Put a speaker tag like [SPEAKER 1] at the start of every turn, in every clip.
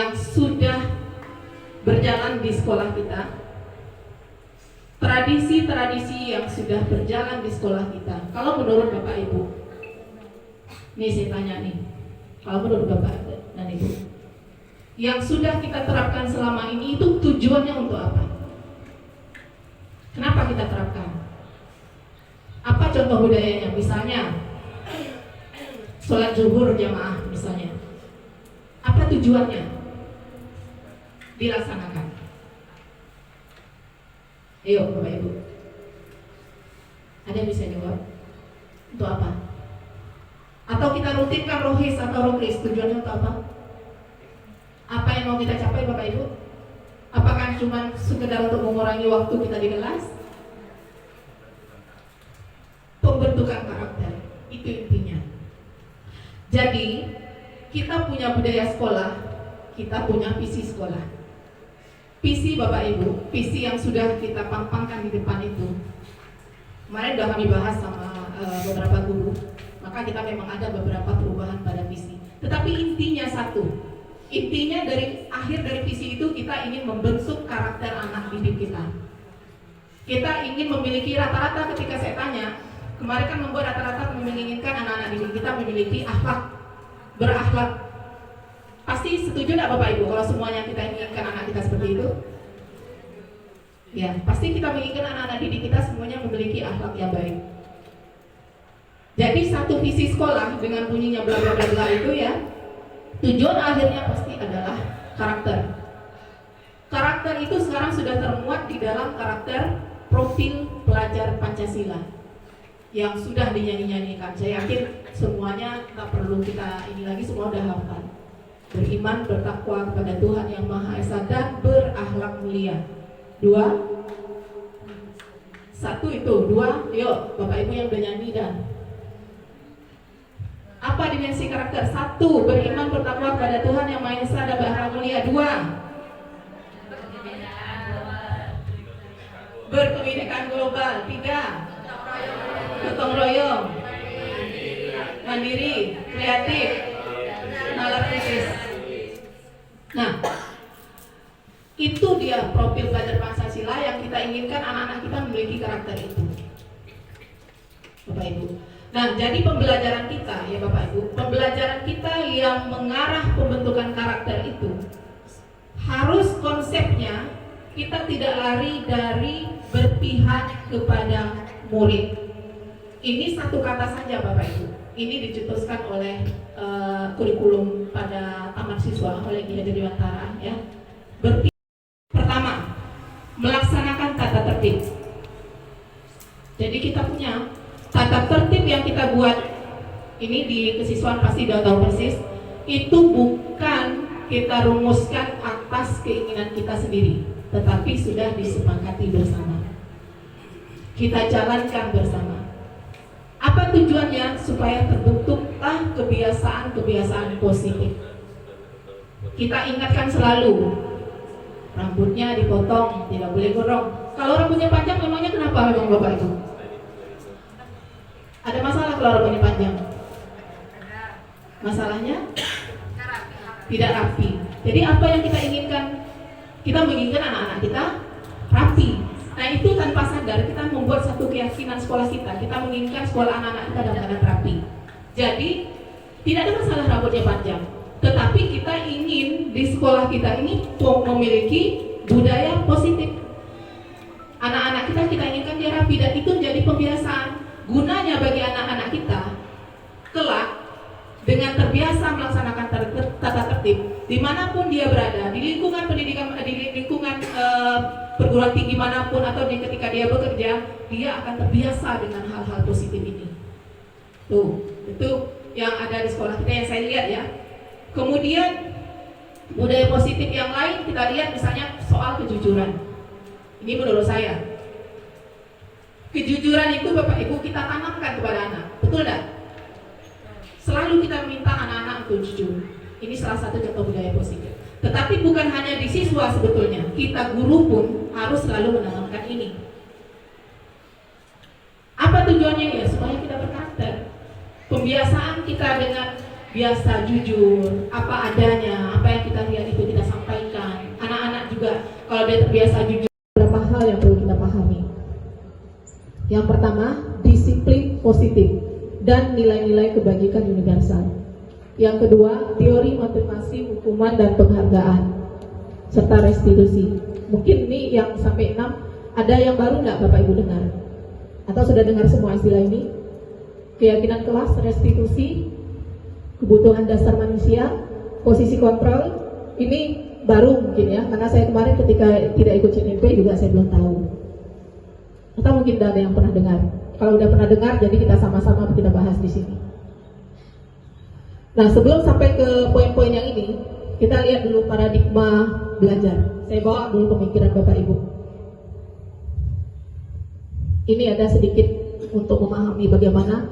[SPEAKER 1] yang sudah berjalan di sekolah kita, tradisi-tradisi yang sudah berjalan di sekolah kita. Kalau menurut Bapak Ibu, nih saya tanya nih, kalau menurut Bapak dan Ibu, yang sudah kita terapkan selama ini itu tujuannya untuk apa? Kenapa kita terapkan? Apa contoh budayanya? Misalnya sholat zuhur jamaah misalnya. Apa tujuannya dilaksanakan? Ayo Bapak Ibu, ada yang bisa jawab? Untuk apa? Atau kita rutinkan rohis atau rokris, tujuannya untuk apa? Apa yang mau kita capai Bapak Ibu? Apakah cuma sekedar untuk mengurangi waktu kita di kelas? Pembentukan karakter, itu intinya. Jadi kita punya budaya sekolah, kita punya visi sekolah. Visi Bapak Ibu, visi yang sudah kita pampangkan di depan itu, kemarin sudah kami bahas sama beberapa guru, maka kita memang ada beberapa perubahan pada visi. Tetapi intinya satu, intinya dari akhir dari visi itu kita ingin membentuk karakter anak didik kita. Kita ingin memiliki rata-rata, ketika saya tanya, kemarin kan membuat rata-rata menginginkan anak-anak didik kita memiliki akhlak, berakhlak. Pasti setuju tidak Bapak Ibu kalau semuanya kita inginkan anak kita seperti itu? Ya, pasti kita menginginkan anak-anak didik kita semuanya memiliki akhlak yang baik. Jadi satu visi sekolah dengan bunyinya bla bla bla bla itu ya, tujuan akhirnya pasti adalah karakter. Karakter itu sekarang sudah termuat di dalam karakter profil pelajar Pancasila yang sudah dinyanyi-nyanyikan. Saya yakin semuanya tak perlu kita ini lagi, semua udah hafal. Beriman, bertakwa kepada Tuhan Yang Maha Esa dan berakhlak mulia. 2, 1 itu 2. Yuk Bapak Ibu yang udah nyanyi dan apa dimensi karakter? 1, beriman, bertakwa kepada Tuhan Yang Maha Esa dan berakhlak mulia. 2, berkebinekaan global. 3, gotong royong, mandiri, kreatif, nalar kritis. Nah, itu dia profil pelajar Pancasila yang kita inginkan anak-anak kita memiliki karakter itu, Bapak Ibu. Nah, jadi pembelajaran kita ya Bapak Ibu, pembelajaran kita yang mengarah pembentukan karakter itu harus konsepnya kita tidak lari dari berpihak kepada murid. Ini satu kata saja Bapak Ibu. Ini dicetuskan oleh kurikulum pada taman siswa oleh Ki Hajar Dewantara ya. Pertama, melaksanakan tata tertib. Jadi kita punya tata tertib yang kita buat ini di kesiswaan pasti sudah tahu persis. Itu bukan kita rumuskan atas keinginan kita sendiri, tetapi sudah disepakati bersama. Kita jalankan bersama. Apa tujuannya? Supaya terbentuklah kebiasaan-kebiasaan positif. Kita ingatkan selalu, rambutnya dipotong, tidak boleh gondrong. Kalau rambutnya panjang, memangnya kenapa memang Bapak Ibu? Ada masalah kalau rambutnya panjang? Masalahnya? Tidak rapi. Jadi apa yang kita inginkan? Kita menginginkan anak-anak kita rapi. Nah itu tanpa sadar kita membuat satu keyakinan sekolah kita. Kita menginginkan sekolah anak-anak kita dalam keadaan rapi. Jadi tidak ada masalah rambutnya panjang, tetapi kita ingin di sekolah kita ini memiliki budaya positif. Anak-anak kita inginkan dia rapi dan itu menjadi pembiasaan. Gunanya bagi anak-anak kita kelak dengan terbiasa melaksanakan tata tertib dimanapun dia berada, di lingkungan pendidikan, di lingkungan perguruan tinggi manapun atau ketika dia bekerja, dia akan terbiasa dengan hal-hal positif ini. Tuh, itu yang ada di sekolah kita yang saya lihat ya. Kemudian budaya positif yang lain kita lihat misalnya soal kejujuran. Ini menurut saya. Kejujuran itu Bapak Ibu kita tanamkan kepada anak, betul tidak? Selalu kita minta anak-anak untuk jujur. Ini salah satu contoh budaya positif. Tetapi bukan hanya di siswa sebetulnya, kita guru pun harus selalu menanamkan ini. Apa tujuannya ya? Supaya kita berkarakter. Pembiasaan kita dengan biasa jujur, apa adanya, apa yang kita lihat itu kita sampaikan. Anak-anak juga kalau dia terbiasa jujur, beberapa hal yang perlu kita pahami. Yang pertama, disiplin positif dan nilai-nilai kebajikan universal. Yang kedua, teori motivasi, hukuman dan penghargaan serta restitusi. Mungkin ini yang sampai 6 ada yang baru nggak Bapak Ibu dengar? Atau sudah dengar semua istilah ini? Keyakinan kelas, restitusi, kebutuhan dasar manusia, posisi kontrol, ini baru mungkin ya, karena saya kemarin ketika tidak ikut CNP juga saya belum tahu. Atau mungkin tidak ada yang pernah dengar. Kalau udah pernah dengar, jadi kita sama-sama kita bahas di sini. Nah, sebelum sampai ke poin-poin yang ini, kita lihat dulu paradigma belajar. Saya bawa dulu pemikiran Bapak Ibu. Ini ada sedikit untuk memahami bagaimana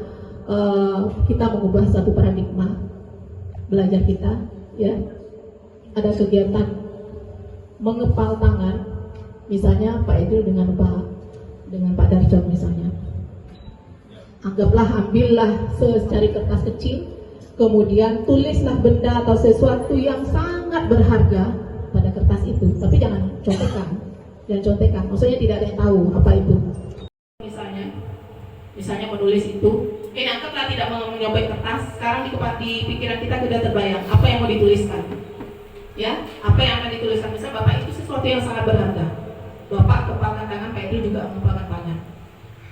[SPEAKER 1] kita mengubah satu paradigma belajar kita, ya. Ada kegiatan mengepal tangan, misalnya Pak Edil dengan Pak Darjon misalnya. Anggaplah, ambillah secari kertas kecil, kemudian tulislah benda atau sesuatu yang sangat berharga pada kertas itu, tapi jangan contekan. Maksudnya tidak ada yang tahu apa itu. Misalnya menulis itu, anggaplah tidak menyobek kertas. Sekarang di pikiran kita sudah terbayang apa yang mau dituliskan, ya, apa yang akan dituliskan. Misalnya Bapak itu sesuatu yang sangat berharga. Bapak kepalkan tangan, Pak Edril juga mengepalkan tangan.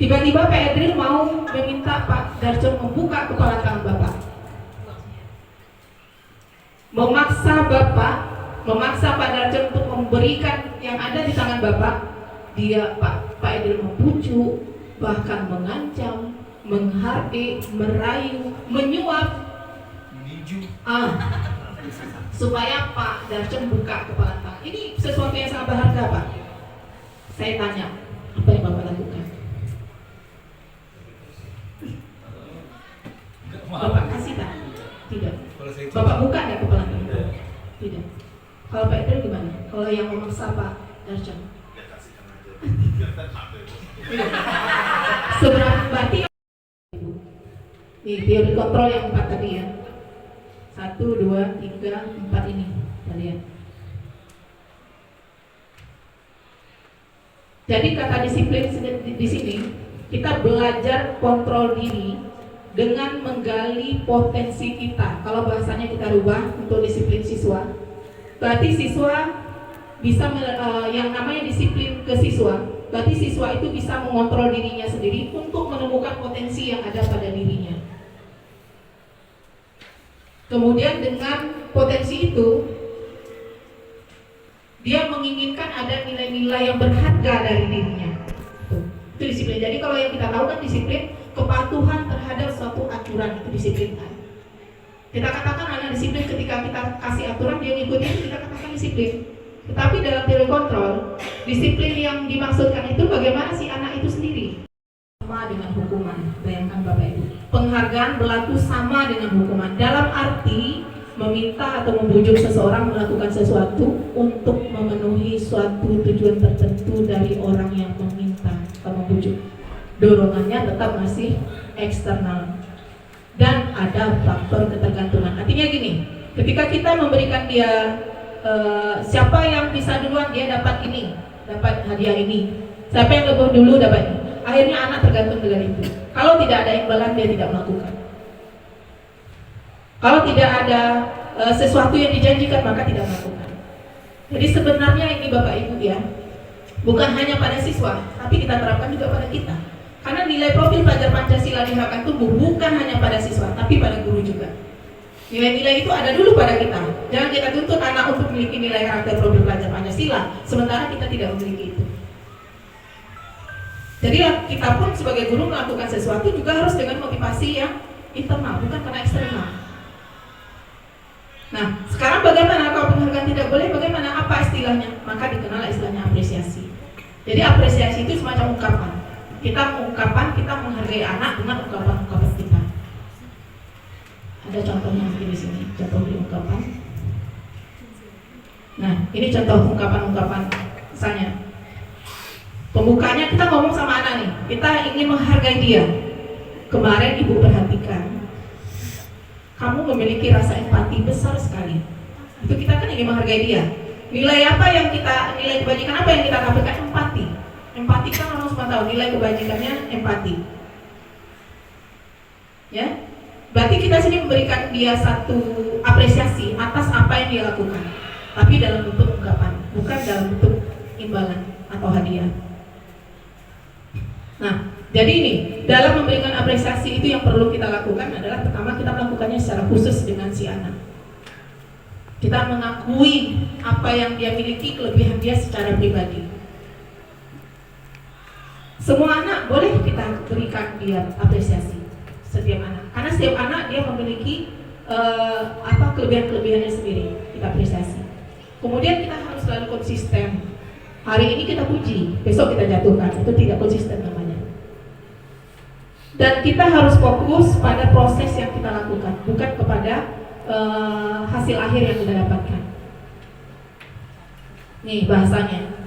[SPEAKER 1] Tiba-tiba Pak Edril mau meminta Pak Darjon membuka kepala tangan Bapak, memaksa Pak Darjon untuk memberikan yang ada di tangan Bapak. Pak Edril membujuk, bahkan mengancam, menghardik, merayu, menyuap, supaya Pak Darjon buka kepala tangan. Ini sesuatu yang sangat berharga, Pak. Saya tanya, apa yang Bapak lakukan? Bapak kasih tak? Tidak. Bapak buka nggak kepala tangan? Tidak. Kalau Pak Edril gimana? Kalau yang memaksa Pak Darjon? Seberapa berarti nih teori kontrol yang 4 tadi ya, 1, 2, 3, 4 ini kalian. Jadi kata disiplin di sini kita belajar kontrol diri dengan menggali potensi kita. Kalau bahasanya kita rubah untuk disiplin siswa, berarti siswa bisa yang namanya disiplin ke siswa. Berarti siswa itu bisa mengontrol dirinya sendiri untuk menemukan potensi yang ada pada dirinya. Kemudian dengan potensi itu, dia menginginkan ada nilai-nilai yang berharga dari dirinya. Itu disiplin. Jadi kalau yang kita tahu kan disiplin, kepatuhan terhadap suatu aturan, itu disiplin kan. Kita katakan anak disiplin ketika kita kasih aturan, dia ngikutin, kita katakan disiplin. Tetapi dalam teori kontrol, disiplin yang dimaksudkan itu bagaimana si anak itu sendiri. Sama dengan hukuman, bayangkan Bapak Ibu. Penghargaan berlaku sama dengan hukuman. Dalam arti meminta atau membujuk seseorang melakukan sesuatu untuk memenuhi suatu tujuan tertentu dari orang yang meminta atau membujuk. Dorongannya tetap masih eksternal. Dan ada faktor ketergantungan. Artinya gini, ketika kita memberikan dia siapa yang bisa duluan dia dapat ini, dapat hadiah ini. Siapa yang lebih dulu dapat ini. Akhirnya anak tergantung dengan itu. Kalau tidak ada imbalan dia tidak melakukan. Kalau tidak ada sesuatu yang dijanjikan maka tidak melakukan. Jadi sebenarnya ini Bapak Ibu ya, bukan hanya pada siswa, tapi kita terapkan juga pada kita. Karena nilai profil pelajar Pancasila di hak tumbuh bukan hanya pada siswa, tapi pada guru juga. Nilai-nilai itu ada dulu pada kita. Jangan kita tuntut anak untuk memiliki nilai karakter profil pelajar Pancasila, sementara kita tidak memiliki itu. Jadi kita pun sebagai guru melakukan sesuatu juga harus dengan motivasi yang internal, bukan karena eksternal. Nah, sekarang bagaimana kalau penghargaan tidak boleh? Bagaimana? Apa istilahnya? Maka dikenal istilahnya apresiasi. Jadi apresiasi itu semacam ungkapan. Kita menghargai anak dengan ungkapan-ungkapan kita. Ada contohnya di sini, contoh di ungkapan. Nah, ini contoh ungkapan-ungkapan. Misalnya, pembukanya kita ngomong sama anak nih, kita ingin menghargai dia. Kemarin ibu perhatikan, kamu memiliki rasa empati besar sekali. Itu kita kan ingin menghargai dia. Nilai apa yang kita, nilai kebajikan apa yang kita dapatkan? Empati. Empati kan orang semua tahu, nilai kebajikannya empati. Ya, berarti kita sini memberikan dia satu apresiasi atas apa yang dia lakukan, tapi dalam bentuk ungkapan, bukan dalam bentuk imbalan atau hadiah. Nah, jadi ini dalam memberikan apresiasi itu yang perlu kita lakukan adalah pertama kita melakukannya secara khusus dengan si anak. Kita mengakui apa yang dia miliki, kelebihan dia secara pribadi. Semua anak boleh kita berikan dia apresiasi, setiap anak, karena setiap anak dia memiliki kelebihan-kelebihannya sendiri, kita apresiasi. Kemudian kita harus selalu konsisten. Hari ini kita puji, besok kita jatuhkan, itu tidak konsisten namanya. Dan kita harus fokus pada proses yang kita lakukan, bukan kepada hasil akhir yang kita dapatkan. Nih bahasanya,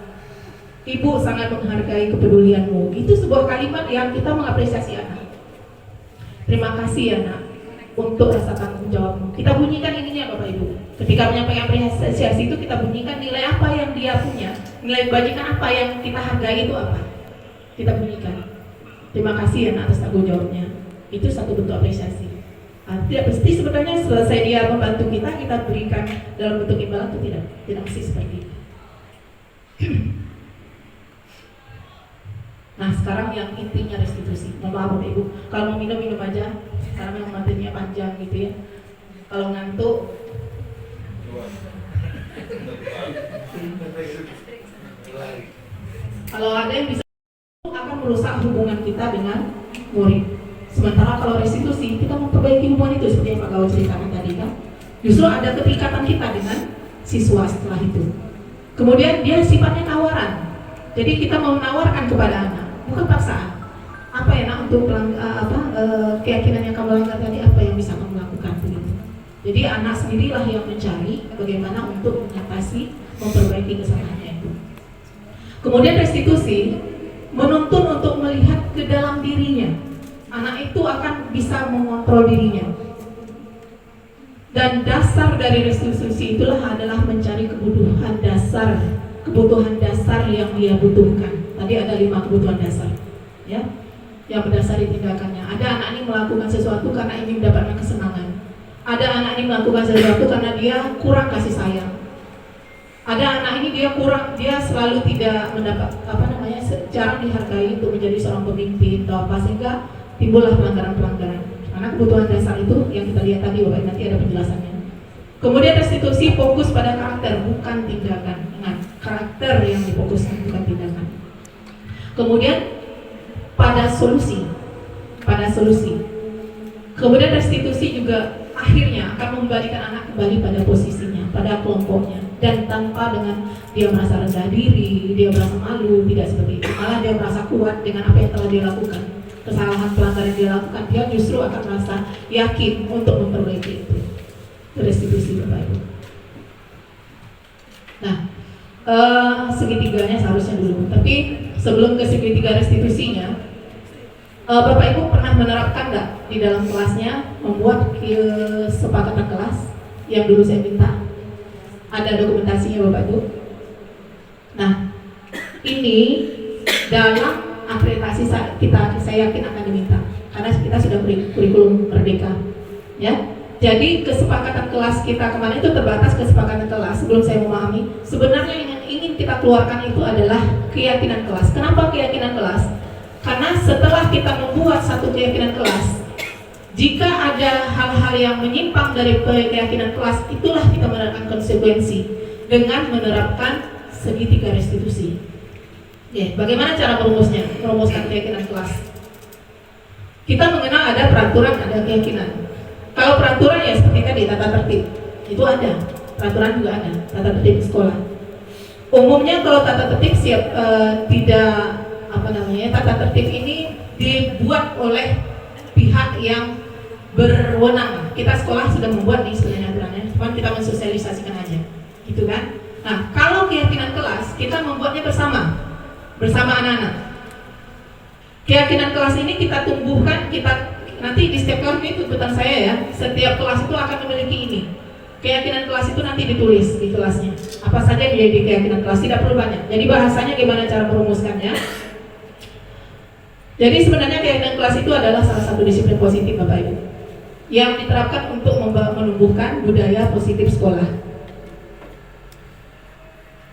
[SPEAKER 1] ibu sangat menghargai kepedulianmu. Itu sebuah kalimat yang kita mengapresiasi anak. Terima kasih ya nak untuk rasa tanggung jawabmu. Kita bunyikan ininya Bapak Ibu. Ketika menyampaikan apresiasi itu kita bunyikan nilai apa yang dia punya, nilai kebajikan apa yang kita hargai itu apa. Kita bunyikan. Terima kasih ya nak atas tanggung jawabnya. Itu satu bentuk apresiasi. Tidak mesti sebenarnya selesai dia membantu kita berikan dalam bentuk imbalan itu tidak mesti seperti itu. Nah sekarang yang intinya restitusi. Mohon maaf Bapak Ibu, kalau mau minum aja, karena memang materinya panjang gitu ya. Kalau ngantuk, kalau ada yang bisa akan merusak hubungan kita dengan murid. Sementara kalau restitusi, kita memperbaiki hubungan itu seperti yang Pak Gawat ceritakan tadi kan. Justru ada keterikatan kita dengan siswa setelah itu. Kemudian dia sifatnya tawaran. Jadi kita mau menawarkan kepada anak, bukan paksaan. Apa ya nak untuk keyakinan yang kamu langgar tadi, apa yang bisa kamu lakukan begitu. Jadi anak sendirilah yang mencari bagaimana untuk mengatasi, memperbaiki kesalahannya itu. Kemudian restitusi menuntun untuk melihat ke dalam dirinya. Anak itu akan bisa mengontrol dirinya. Dan dasar dari restitusi itulah adalah mencari kebutuhan dasar yang dia butuhkan. Tadi ada 5 kebutuhan dasar, ya, yang berdasari tindakannya. Ada anak ini melakukan sesuatu karena ingin mendapatkan kesenangan. Ada anak ini melakukan sesuatu karena dia kurang kasih sayang. Ada anak ini dia selalu tidak mendapat jarang dihargai untuk menjadi seorang pemimpin atau apa, sehingga timbullah pelanggaran-pelanggaran. Karena kebutuhan dasar itu yang kita lihat tadi Bapak, nanti ada penjelasannya. Kemudian restitusi fokus pada karakter, bukan tindakan. Ingat, karakter yang difokuskan, bukan tindakan. Kemudian pada solusi. Kemudian restitusi juga akhirnya akan mengembalikan anak kembali pada posisinya, pada kelompoknya, dan tanpa dengan dia merasa rendah diri, dia merasa malu, tidak seperti itu. Malah dia merasa kuat dengan apa yang telah dia lakukan. Kesalahan pelanggaran yang dia lakukan, dia justru akan merasa yakin untuk memperbaiki itu. Restitusi Bapak Ibu. Nah, segitiganya seharusnya dulu. Tapi sebelum ke segitiga restitusinya, Bapak Ibu pernah menerapkan nggak di dalam kelasnya membuat kesepakatan kelas yang dulu saya minta? Ada dokumentasinya Bapak Ibu. Nah, ini dalam akreditasi saya yakin akan diminta karena kita sudah kurikulum merdeka, ya. Jadi kesepakatan kelas kita kemarin itu terbatas kesepakatan kelas. Sebelum saya memahami, sebenarnya yang ingin kita keluarkan itu adalah keyakinan kelas. Kenapa keyakinan kelas? Karena setelah kita membuat satu keyakinan kelas, jika ada hal-hal yang menyimpang dari keyakinan kelas, itulah kita menerapkan konsekuensi dengan menerapkan segitiga restitusi. Ya, bagaimana cara merumuskan keyakinan kelas? Kita mengenal ada peraturan, ada keyakinan. Kalau peraturan ya seperti tadi tata tertib, itu ada. Peraturan juga ada, tata tertib sekolah. Umumnya kalau tata tertib tata tertib ini dibuat oleh pihak yang berwenang. Kita sekolah sudah membuat nih sebenarnya aturannya, cuma kita mensosialisasikan aja, gitu kan? Nah, kalau keyakinan kelas kita membuatnya bersama anak-anak. Keyakinan kelas ini kita tumbuhkan, kita nanti di setiap kelas ini tuntutan saya ya, setiap kelas itu akan memiliki ini. Keyakinan kelas itu nanti ditulis di kelasnya. Apa saja yang menjadi keyakinan kelas, tidak perlu banyak. Jadi bahasanya gimana cara merumuskannya. Jadi sebenarnya keyakinan kelas itu adalah salah satu disiplin positif Bapak Ibu yang diterapkan untuk menumbuhkan budaya positif sekolah.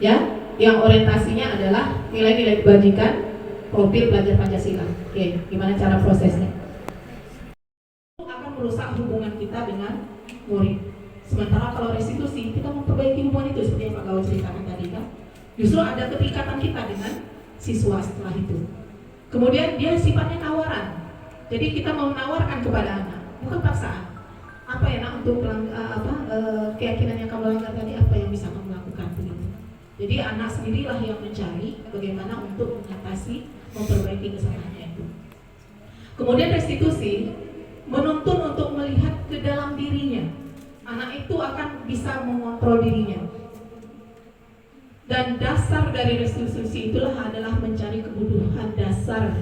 [SPEAKER 1] Ya, yang orientasinya adalah nilai-nilai kebajikan, profil belajar Pancasila. Oke, gimana cara prosesnya? Akan merusak hubungan kita dengan murid. Sementara kalau restitusi, kita memperbaiki hubungan itu seperti yang Pak Gawat ceritakan tadi kan. Justru ada keterikatan kita dengan siswa setelah itu. Kemudian dia sifatnya tawaran. Jadi kita mau menawarkan kepada anak, bukan paksaan. Apa ya nak untuk keyakinan yang kamu langgar tadi, apa yang bisa kamu lakukan begitu. Jadi anak sendirilah yang mencari bagaimana untuk mengatasi, memperbaiki kesalahannya itu. Kemudian restitusi menuntun untuk melihat ke dalam dirinya. Anak itu akan bisa mengontrol dirinya. Dan dasar dari restitusi itulah adalah mencari kebutuhan dasar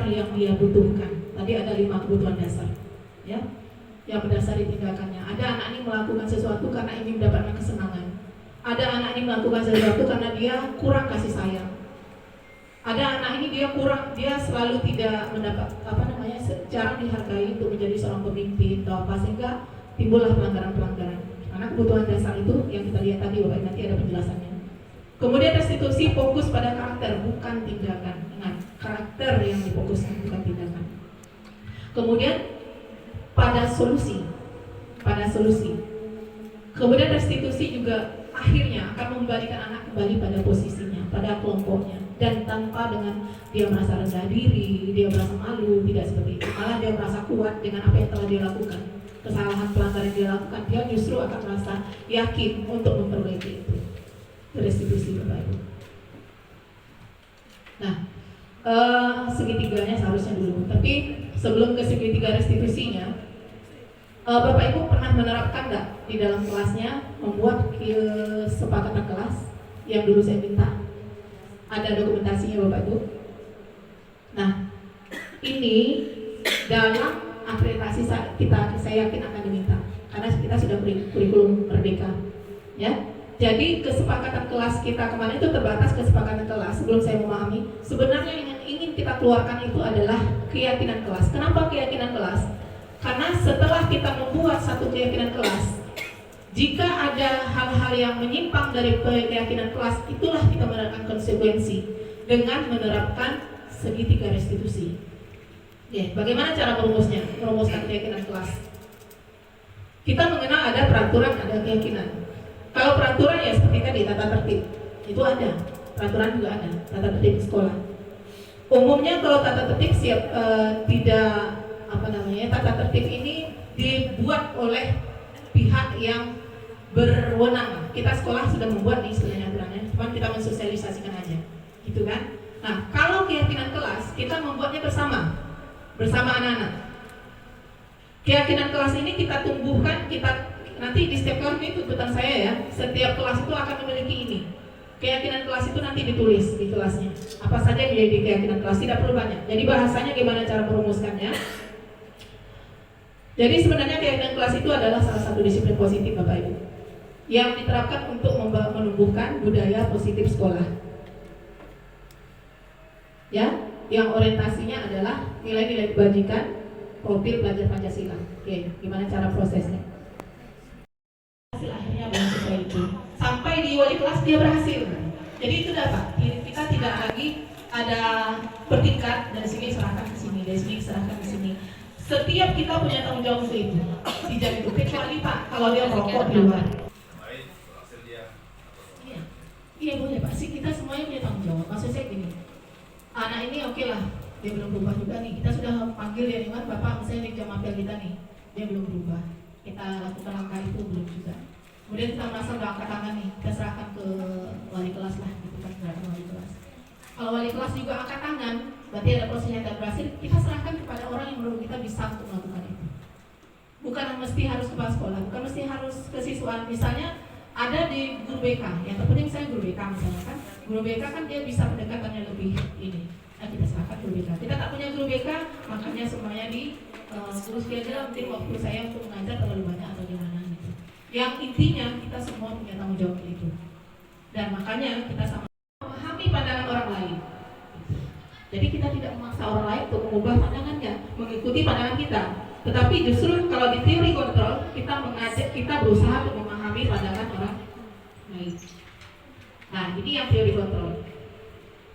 [SPEAKER 1] yang dia butuhkan. Tadi ada 5 kebutuhan dasar, ya, yang berdasari tindakannya. Ada anak ini melakukan sesuatu karena ingin mendapatkan kesenangan. Ada anak ini melakukan sesuatu karena dia kurang kasih sayang. Ada anak ini dia selalu tidak mendapat jarang dihargai untuk menjadi seorang pemimpin atau apa, sehingga timbullah pelanggaran-pelanggaran. Karena kebutuhan dasar itu yang kita lihat tadi, Bapak, nanti ada penjelasannya. Kemudian restitusi fokus pada karakter, bukan tindakan. Ingat, karakter yang difokuskan, bukan tindakan. Kemudian pada solusi. Kemudian restitusi juga akhirnya akan mengembalikan anak kembali pada posisinya, pada kelompoknya, dan tanpa dengan dia merasa rendah diri, dia merasa malu, tidak seperti itu. Malah dia merasa kuat dengan apa yang telah dia lakukan. Kesalahan pelanggaran yang dia lakukan, dia justru akan merasa yakin untuk memperbaiki itu. Restitusi Bapak Ibu. Nah, segitiganya seharusnya dulu. Tapi sebelum ke segitiga restitusinya, Bapak Ibu pernah menerapkan nggak di dalam kelasnya membuat kesepakatan kelas yang dulu saya minta? Ada dokumentasinya Bapak Ibu. Nah, ini dalam akreditasi saya yakin akan diminta karena kita sudah kurikulum merdeka, ya. Jadi kesepakatan kelas kita kemarin itu terbatas kesepakatan kelas. Sebelum saya memahami, sebenarnya yang ingin kita keluarkan itu adalah keyakinan kelas. Kenapa keyakinan kelas? Karena setelah kita membuat satu keyakinan kelas, jika ada hal-hal yang menyimpang dari keyakinan kelas, itulah kita menerapkan konsekuensi dengan menerapkan segitiga restitusi. Ya, bagaimana cara merumuskan keyakinan kelas? Kita mengenal ada peraturan, ada keyakinan. Kalau peraturan ya seperti tadi tata tertib, itu ada. Peraturan juga ada, tata tertib sekolah. Umumnya kalau tata tertib tata tertib ini dibuat oleh pihak yang berwenang. Kita sekolah sudah membuat nih istilahnya aturannya, cuma kita mensosialisasikan aja, gitu kan? Nah, kalau keyakinan kelas kita membuatnya bersama anak-anak. Keyakinan kelas ini kita tumbuhkan, nanti di setiap kelas ini tuntutan saya ya, setiap kelas itu akan memiliki ini. Keyakinan kelas itu nanti ditulis di kelasnya. Apa saja yang menjadi keyakinan kelas, tidak perlu banyak. Jadi bahasanya gimana cara merumuskannya. Jadi sebenarnya keyakinan kelas itu adalah salah satu disiplin positif Bapak Ibu yang diterapkan untuk menumbuhkan budaya positif sekolah. Ya, yang orientasinya adalah nilai-nilai kebajikan, profil belajar Pancasila. Oke, gimana cara prosesnya? Hasil akhirnya berhasil itu. Sampai di wali kelas dia berhasil. Jadi itu dapat. Kita tidak lagi ada bertingkat dari sini serahkan ke sini, dari sini serahkan ke sini. Setiap kita punya tanggung jawab untuk itu. Tidak itu kecuali Pak kalau dia merokok di luar. Iya boleh Pak. Sih kita semuanya punya tanggung jawab. Maksud saya gini. Anak ini oke lah, dia belum berubah juga nih. Kita sudah panggil dia nih, Bapak misalnya di jam apel kita nih, dia belum berubah. Kita lakukan langkah itu belum juga. Kemudian kita merasa udah angkat tangan nih, kita serahkan ke wali kelas lah, gitu kan, serahkan wali kelas. Kalau wali kelas juga angkat tangan, berarti ada prosesnya tidak berhasil, kita serahkan kepada orang yang menurut kita bisa untuk melakukan itu. Bukan mesti harus kepala sekolah, bukan mesti harus kesiswaan. Misalnya ada di guru BK, yang terpenting saya guru BK misalnya kan. Guru BK kan dia bisa pendekatannya lebih ini. Nah, kita serahkan guru BK. Kita tak punya guru BK, makanya semuanya di terus dia aja nanti waktu saya untuk mengajar terlalu banyak atau gimana gitu. Yang intinya kita semua punya tanggung jawab itu. Dan makanya kita sama memahami pandangan orang lain. Jadi kita tidak memaksa orang lain untuk mengubah pandangannya, mengikuti pandangan kita. Tetapi justru kalau di teori kontrol kita mengajak, kita berusaha untuk memahami pandangan orang lain. Nah, ini yang teori kontrol.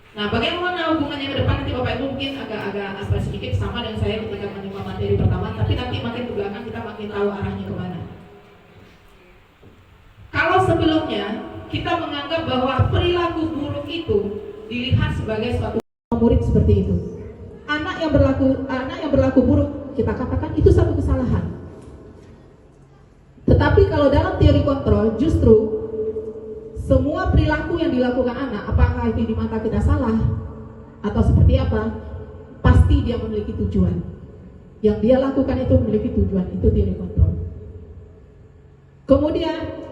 [SPEAKER 1] Nah, bagaimana hubungannya ke depan nanti Bapak Ibu mungkin agak sedikit sama dengan saya ketika menerima materi pertama, tapi nanti makin ke belakang kita makin tahu arahnya kemana. Kalau sebelumnya kita menganggap bahwa perilaku buruk itu dilihat sebagai suatu murid seperti itu. Anak yang berlaku buruk kita katakan itu satu kesalahan. Tetapi kalau dalam teori kontrol justru semua perilaku yang dilakukan anak, apakah itu di mata kita salah atau seperti apa, pasti dia memiliki tujuan. Yang dia lakukan itu memiliki tujuan, itu teori kontrol. Kemudian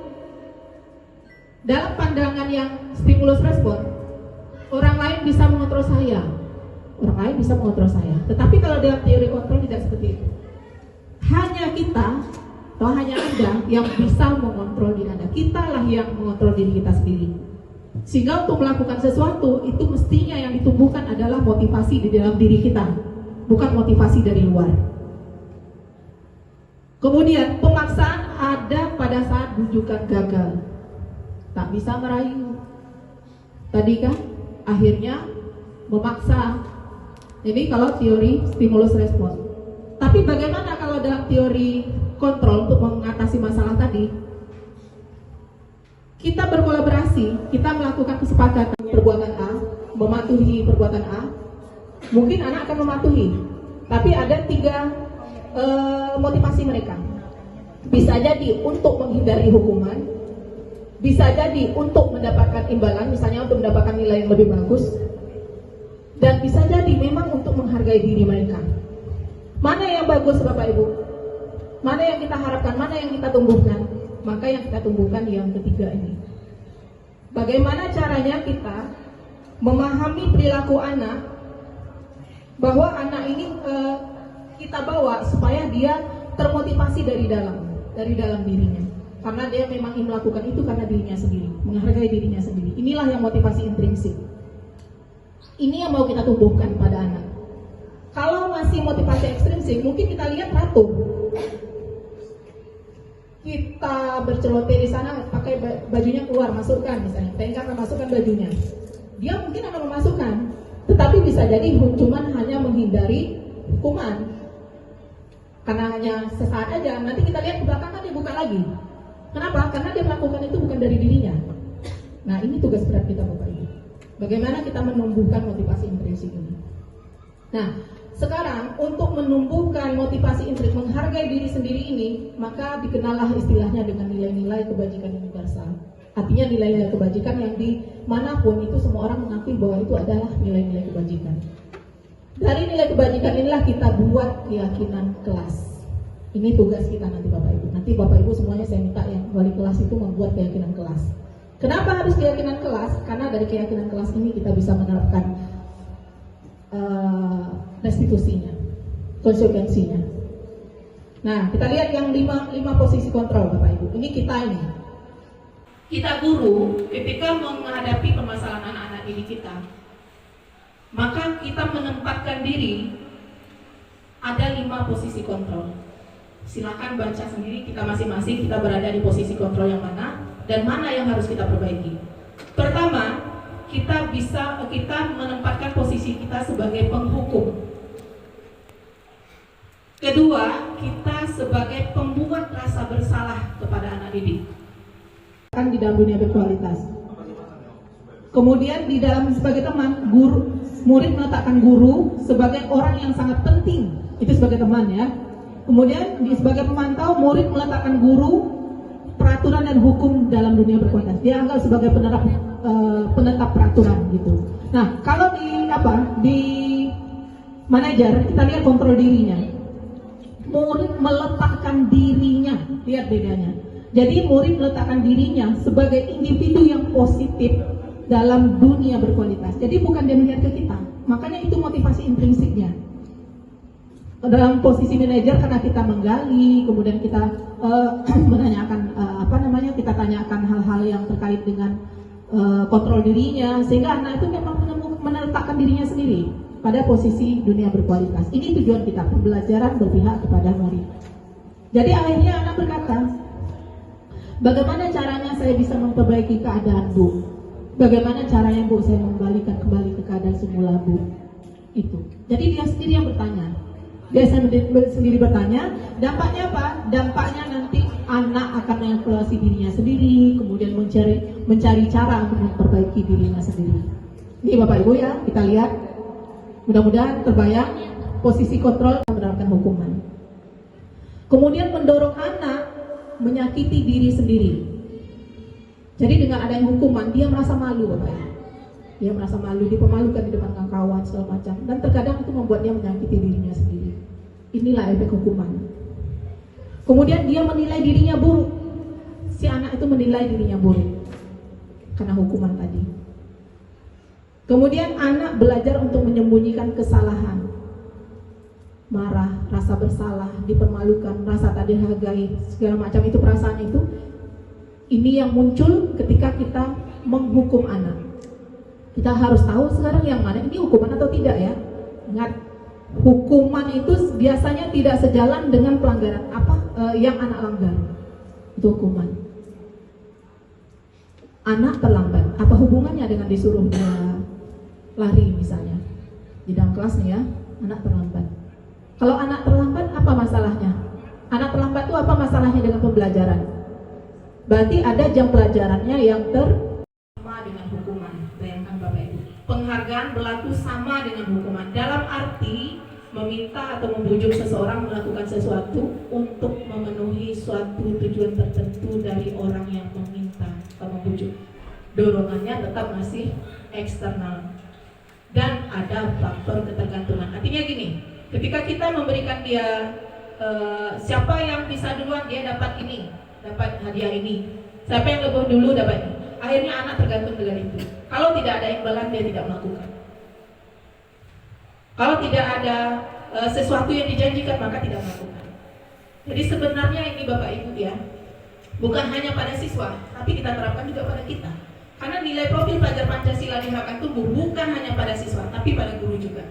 [SPEAKER 1] dalam pandangan yang stimulus respon, orang lain bisa mengontrol saya, orang lain bisa mengontrol saya. Tetapi kalau dalam teori kontrol tidak seperti itu. Hanya kita atau hanya Anda yang bisa mengontrol diri Anda. Kitalah yang mengontrol diri kita sendiri. Sehingga untuk melakukan sesuatu itu mestinya yang ditumbuhkan adalah motivasi di dalam diri kita, bukan motivasi dari luar. Kemudian pemaksaan ada pada saat rujukan gagal. Tak bisa merayu. Tadi kan akhirnya memaksa. Ini kalau teori stimulus respon. Tapi bagaimana kalau dalam teori kontrol untuk mengatasi masalah tadi? Kita berkolaborasi, kita melakukan kesepakatan perbuatan A, mematuhi perbuatan A. Mungkin anak akan mematuhi, tapi ada 3 motivasi mereka. Bisa jadi untuk menghindari hukuman, bisa jadi untuk mendapatkan imbalan, misalnya untuk mendapatkan nilai yang lebih bagus, dan bisa jadi memang untuk menghargai diri mereka. Mana yang bagus Bapak Ibu? Mana yang kita harapkan, mana yang kita tumbuhkan? Maka yang kita tumbuhkan yang ketiga ini. Bagaimana caranya kita memahami perilaku anak, bahwa anak ini kita bawa supaya dia termotivasi dari dalam dirinya. Karena dia memang ingin melakukan itu karena dirinya sendiri, menghargai dirinya sendiri. Inilah yang motivasi intrinsik. Ini yang mau kita tumbuhkan pada anak. Kalau masih motivasi ekstrinsik, mungkin kita lihat ratu. Kita berceloteh di sana, pakai bajunya keluar, masukkan misalnya. Kita akan masukkan bajunya. Dia mungkin akan memasukkan, tetapi bisa jadi cuma hanya menghindari hukuman. Karena hanya sesaat aja. Nanti kita lihat ke belakang kan dia buka lagi. Kenapa? Karena dia melakukan itu bukan dari dirinya. Nah, ini tugas berat kita Bapak Ibu. Bagaimana kita menumbuhkan motivasi intrinsik ini. Nah, sekarang untuk menumbuhkan motivasi intrinsik, menghargai diri sendiri ini, maka dikenallah istilahnya dengan nilai-nilai kebajikan universal. Artinya nilai-nilai kebajikan yang dimanapun itu semua orang mengakui bahwa itu adalah nilai-nilai kebajikan. Dari nilai kebajikan inilah kita buat keyakinan kelas. Ini tugas kita nanti Bapak Ibu. Nanti Bapak Ibu semuanya saya minta yang wali kelas itu membuat keyakinan kelas. Kenapa harus keyakinan kelas? Karena dari keyakinan kelas ini kita bisa menerapkan restitusinya, konsekuensinya. Nah, kita lihat yang 5 posisi kontrol Bapak Ibu. Ini kita ini. Kita guru ketika menghadapi permasalahan anak-anak didik kita, maka kita menempatkan diri ada 5 posisi kontrol. Silakan baca sendiri kita masing-masing, kita berada di posisi kontrol yang mana dan mana yang harus kita perbaiki. Pertama, kita menempatkan posisi kita sebagai penghukum. Kedua, kita sebagai pembuat rasa bersalah kepada anak didik. Kan di dalam dunia berkualitas. Kemudian di dalam sebagai teman, murid meletakkan guru sebagai orang yang sangat penting. Itu sebagai teman ya. Kemudian sebagai pemantau, murid meletakkan guru peraturan dan hukum dalam dunia berkualitas. Dia anggap sebagai penetap peraturan gitu. Nah, kalau di manajer kita lihat kontrol dirinya. Murid meletakkan dirinya, lihat bedanya. Jadi murid meletakkan dirinya sebagai individu yang positif dalam dunia berkualitas. Jadi bukan dia melihat ke kita. Makanya itu motivasi intrinsiknya. Dalam posisi manajer karena kita menggali, kemudian kita menanyakan kita tanyakan hal-hal yang terkait dengan kontrol dirinya, sehingga anak itu memang meneletakkan dirinya sendiri pada posisi dunia berkualitas. Ini tujuan kita, pembelajaran berpihak kepada murid. Jadi akhirnya anak berkata, bagaimana caranya saya bisa memperbaiki keadaan Bu? Bagaimana caranya Bu saya mengembalikan kembali ke keadaan semula Bu? Itu. Jadi dia sendiri yang bertanya. Dia sendiri bertanya, dampaknya apa? Dampaknya nanti anak akan mengevaluasi dirinya sendiri, kemudian mencari cara untuk memperbaiki dirinya sendiri. Ini Bapak Ibu ya, kita lihat. Mudah-mudahan terbayang posisi kontrol menerapkan hukuman. Kemudian mendorong anak menyakiti diri sendiri. Jadi dengan adanya hukuman, dia merasa malu Bapak Ibu. Dia merasa malu, dipermalukan di depan kawan segala macam, dan terkadang itu membuat dia menyakiti dirinya sendiri. Inilah efek hukuman. Kemudian dia menilai dirinya buruk. Si anak itu menilai dirinya buruk karena hukuman tadi. Kemudian anak belajar untuk menyembunyikan kesalahan. Marah, rasa bersalah, dipermalukan, rasa tak dihargai, segala macam itu perasaan itu. Ini yang muncul ketika kita menghukum anak. Kita harus tahu sekarang yang mana ini hukuman atau tidak ya. Ingat, hukuman itu biasanya tidak sejalan dengan pelanggaran yang anak langgar. Itu hukuman. Anak terlambat, apa hubungannya dengan disuruh dia lari misalnya di dalam kelas nih ya, anak terlambat. Kalau anak terlambat apa masalahnya? Anak terlambat itu apa masalahnya dengan pembelajaran? Berarti ada jam pelajarannya yang sama dengan hukuman. Bayangkan Bapak Ibu, penghargaan berlaku sama dengan hukuman dalam arti meminta atau membujuk seseorang melakukan sesuatu untuk memenuhi suatu tujuan tertentu dari orang yang meminta atau membujuk. Dorongannya tetap masih eksternal dan ada faktor ketergantungan. Artinya gini, ketika kita memberikan dia siapa yang bisa duluan dia dapat ini, dapat hadiah ini, siapa yang lebih dulu dapat ini. Akhirnya anak tergantung dengan itu. Kalau tidak ada imbalan dia tidak melakukan. Kalau tidak ada sesuatu yang dijanjikan maka tidak melakukan. Jadi sebenarnya ini Bapak Ibu ya, bukan hanya pada siswa, tapi kita terapkan juga pada kita. Karena nilai profil pelajar Pancasila di Harapan Tumbuh bukan hanya pada siswa, tapi pada guru juga.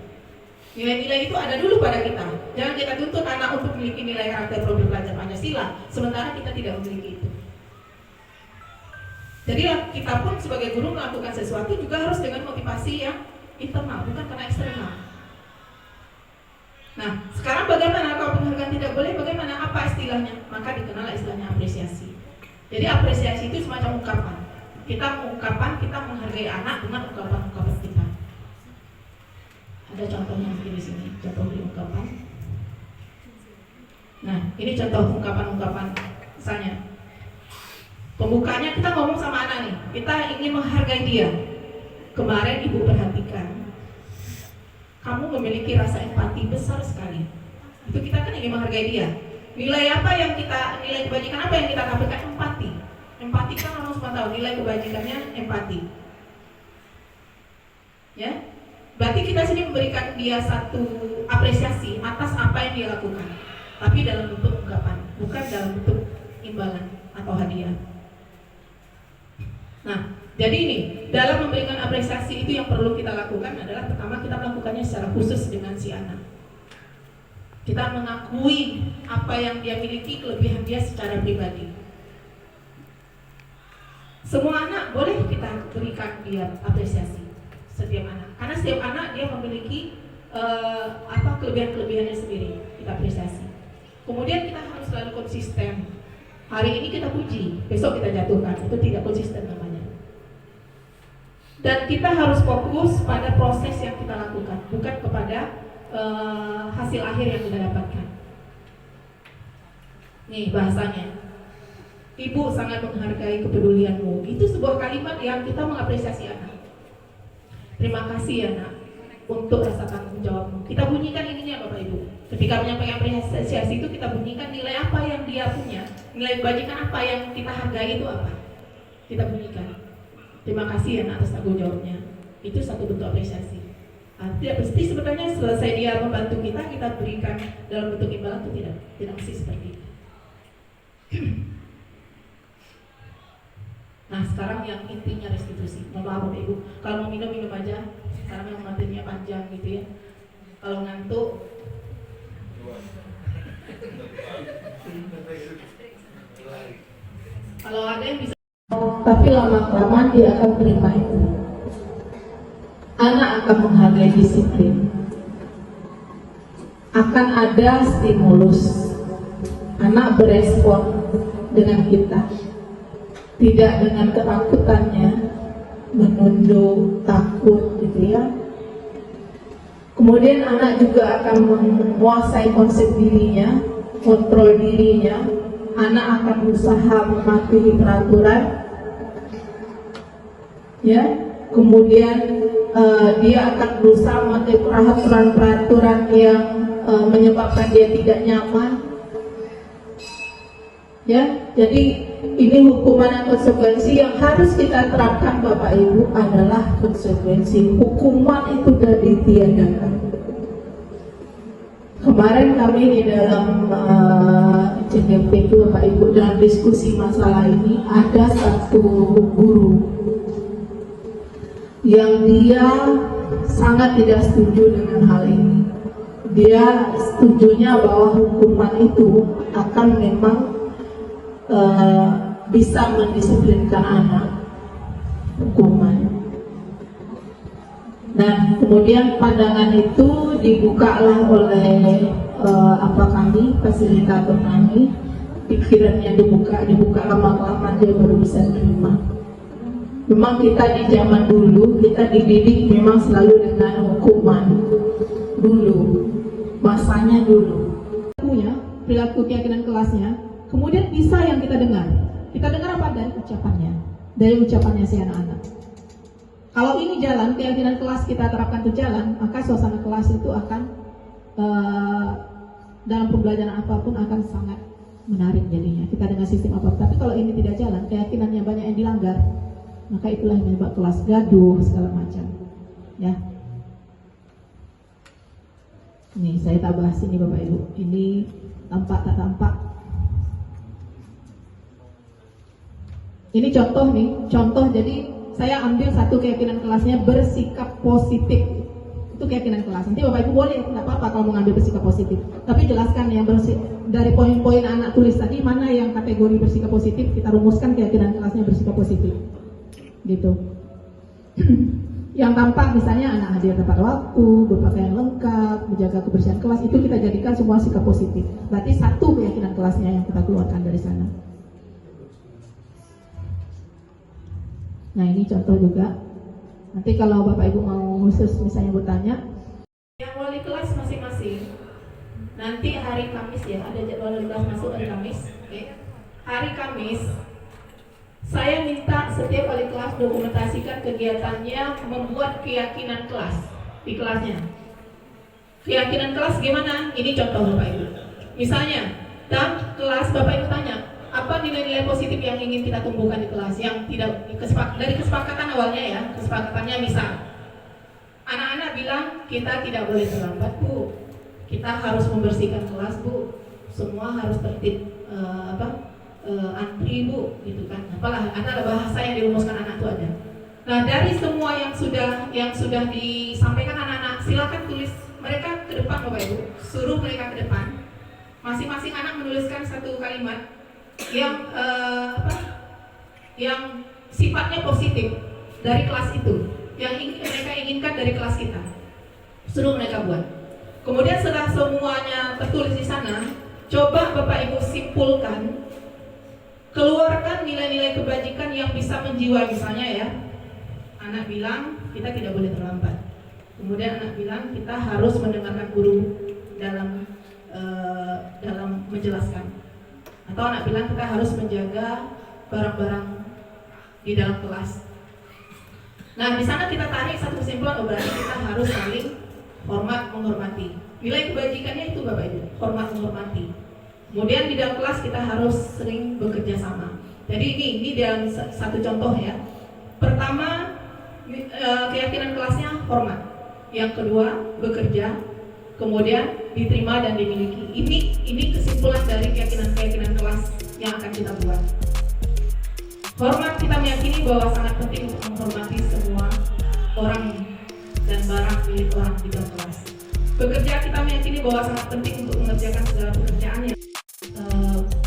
[SPEAKER 1] Nilai-nilai itu ada dulu pada kita. Jangan kita tuntut anak untuk memiliki nilai karakter profil pelajar Pancasila, sementara kita tidak memiliki itu. Jadi kita pun sebagai guru melakukan sesuatu juga harus dengan motivasi yang internal, bukan karena eksternal. Nah, sekarang bagaimana kalau penghargaan tidak boleh? Bagaimana? Apa istilahnya? Maka dikenal istilahnya apresiasi. Jadi apresiasi itu semacam ungkapan. Kita mengungkapkan, kita menghargai anak dengan ungkapan-ungkapan kita. Ada contohnya mungkin di sini, contoh di ungkapan. Nah, ini contoh ungkapan-ungkapan. Misalnya, pembukanya kita ngomong sama anak nih, kita ingin menghargai dia. Kemarin ibu perhatikan, kamu memiliki rasa empati besar sekali. Itu kita kan ingin menghargai dia. Nilai apa yang kita, nilai kebajikan apa yang kita dapatkan? Empati. Empati kan orang semua tahu, nilai kebajikannya empati. Ya, berarti kita sini memberikan dia satu apresiasi atas apa yang dia lakukan, tapi dalam bentuk ungkapan, bukan dalam bentuk imbalan atau hadiah. Nah, jadi ini dalam memberikan apresiasi itu yang perlu kita lakukan adalah pertama kita melakukannya secara khusus dengan si anak. Kita mengakui apa yang dia miliki, kelebihan dia secara pribadi. Semua anak boleh kita berikan dia apresiasi, setiap anak. Karena setiap anak dia memiliki kelebihan-kelebihannya sendiri, kita apresiasi. Kemudian kita harus selalu konsisten. Hari ini kita puji, besok kita jatuhkan, itu tidak konsisten namanya. Dan kita harus fokus pada proses yang kita lakukan, bukan kepada hasil akhir yang kita dapatkan. Nih bahasanya, ibu sangat menghargai kepedulianmu. Itu sebuah kalimat yang kita mengapresiasi anak. Terima kasih ya nak untuk rasa tanggung jawabmu. Kita bunyikan ininya Bapak Ibu. Ketika menyampaikan apresiasi itu kita bunyikan nilai apa yang dia punya, nilai kebajikan apa yang kita hargai itu apa. Kita bunyikan. terima kasih atas tanggung jawabnya. Itu satu bentuk apresiasi. Tidak mesti sebenarnya selesai dia membantu kita, kita berikan dalam bentuk imbalan itu tidak mesti seperti itu. Nah sekarang yang intinya restitusi. Mohon maaf Bapak Ibu, kalau mau minum aja. Sekarang yang materinya panjang gitu ya. Kalau ngantuk, kalau ada yang bisa, tapi lama-kelamaan dia akan terima itu. Anak akan menghargai disiplin. Akan ada stimulus. Anak berespon dengan kita, tidak dengan ketakutannya, menunduk, takut gitu ya. Kemudian anak juga akan menguasai konsep dirinya, kontrol dirinya. Anak akan berusaha mematuhi peraturan, ya. Kemudian dia akan berusaha mematuhi peraturan-peraturan yang menyebabkan dia tidak nyaman, ya. Jadi ini hukuman dan konsekuensi yang harus kita terapkan Bapak Ibu adalah konsekuensi. Hukuman itu sudah ditiadakan. Kemarin kami di dalam CGP itu Bapak Ibu dalam diskusi masalah ini ada satu guru yang dia sangat tidak setuju dengan hal ini. Dia setujunya bahwa hukuman itu akan memang bisa mendisiplinkan anak, hukuman. Dan kemudian pandangan itu dibukalah oleh kami, fasilitator kami. Pikirannya dibuka lama-lama dia baru bisa terima. Memang kita di zaman dulu kita dididik memang selalu dengan hukuman dulu, masanya dulu. Perilaku keyakinan kelasnya. Kemudian bisa yang kita dengar apa? Dari ucapannya si anak-anak. Kalau ini jalan, keyakinan kelas kita terapkan ke jalan, maka suasana kelas itu akan dalam pembelajaran apapun akan sangat menarik jadinya. Kita dengan sistem apapun. Tapi kalau ini tidak jalan, keyakinannya banyak yang dilanggar, maka itulah yang menyebabkan kelas gaduh segala macam. Ya. Nih saya tak bahas ini Bapak Ibu. Ini tampak tak tampak. Ini contoh jadi saya ambil satu keyakinan kelasnya bersikap positif. Itu keyakinan kelas. Nanti Bapak Ibu boleh, nggak apa-apa kalau mau ngambil bersikap positif. Tapi jelaskan yang dari poin-poin anak tulis tadi, mana yang kategori bersikap positif, kita rumuskan keyakinan kelasnya bersikap positif. Gitu. Yang tampak misalnya anak hadir tepat waktu, berpakaian lengkap, menjaga kebersihan kelas, itu kita jadikan semua sikap positif. Berarti satu keyakinan kelasnya yang kita keluarkan dari sana. Nah ini contoh juga. Nanti kalau Bapak Ibu mau khusus misalnya bertanya, yang wali kelas masing-masing, nanti hari Kamis ya, ada jadwal wali kelas masuk hari Kamis. Okay. Hari Kamis, saya minta setiap wali kelas dokumentasikan kegiatannya membuat keyakinan kelas di kelasnya. Keyakinan kelas gimana? Ini contoh Bapak Ibu. Misalnya, dalam kelas Bapak Ibu tanya, apa nilai-nilai positif yang ingin kita tumbuhkan di kelas yang tidak dari kesepakatan awalnya ya, kesepakatannya misal anak-anak bilang kita tidak boleh terlambat Bu, kita harus membersihkan kelas Bu, semua harus tertib antri Bu, gitu kan. Apalah ada bahasa yang dirumuskan anak itu ada. Nah dari semua yang sudah disampaikan anak-anak, silakan tulis mereka ke depan Bapak Ibu, suruh mereka ke depan, masing-masing anak menuliskan satu kalimat yang sifatnya positif dari kelas itu, yang mereka inginkan dari kelas kita, suruh mereka buat. Kemudian setelah semuanya tertulis di sana, coba Bapak Ibu simpulkan, keluarkan nilai-nilai kebajikan yang bisa menjiwai. Misalnya ya, anak bilang kita tidak boleh terlambat, kemudian anak bilang kita harus mendengarkan guru dalam menjelaskan. Atau anak bilang kita harus menjaga barang-barang di dalam kelas. Nah, di sana kita tarik satu kesimpulan, berarti kita harus saling hormat menghormati. Nilai kebajikannya itu Bapak Ibu, hormat menghormati. Kemudian di dalam kelas kita harus sering bekerja sama. Jadi ini dalam satu contoh ya. Pertama, keyakinan kelasnya hormat. Yang kedua, bekerja. Kemudian diterima dan dimiliki. Ini kesimpulan dari keyakinan kelas yang akan kita buat. Hormat, kita meyakini bahwa sangat penting untuk menghormati semua orang dan barang milik orang di dalam kelas. Bekerja, kita meyakini bahwa sangat penting untuk mengerjakan segala pekerjaan yang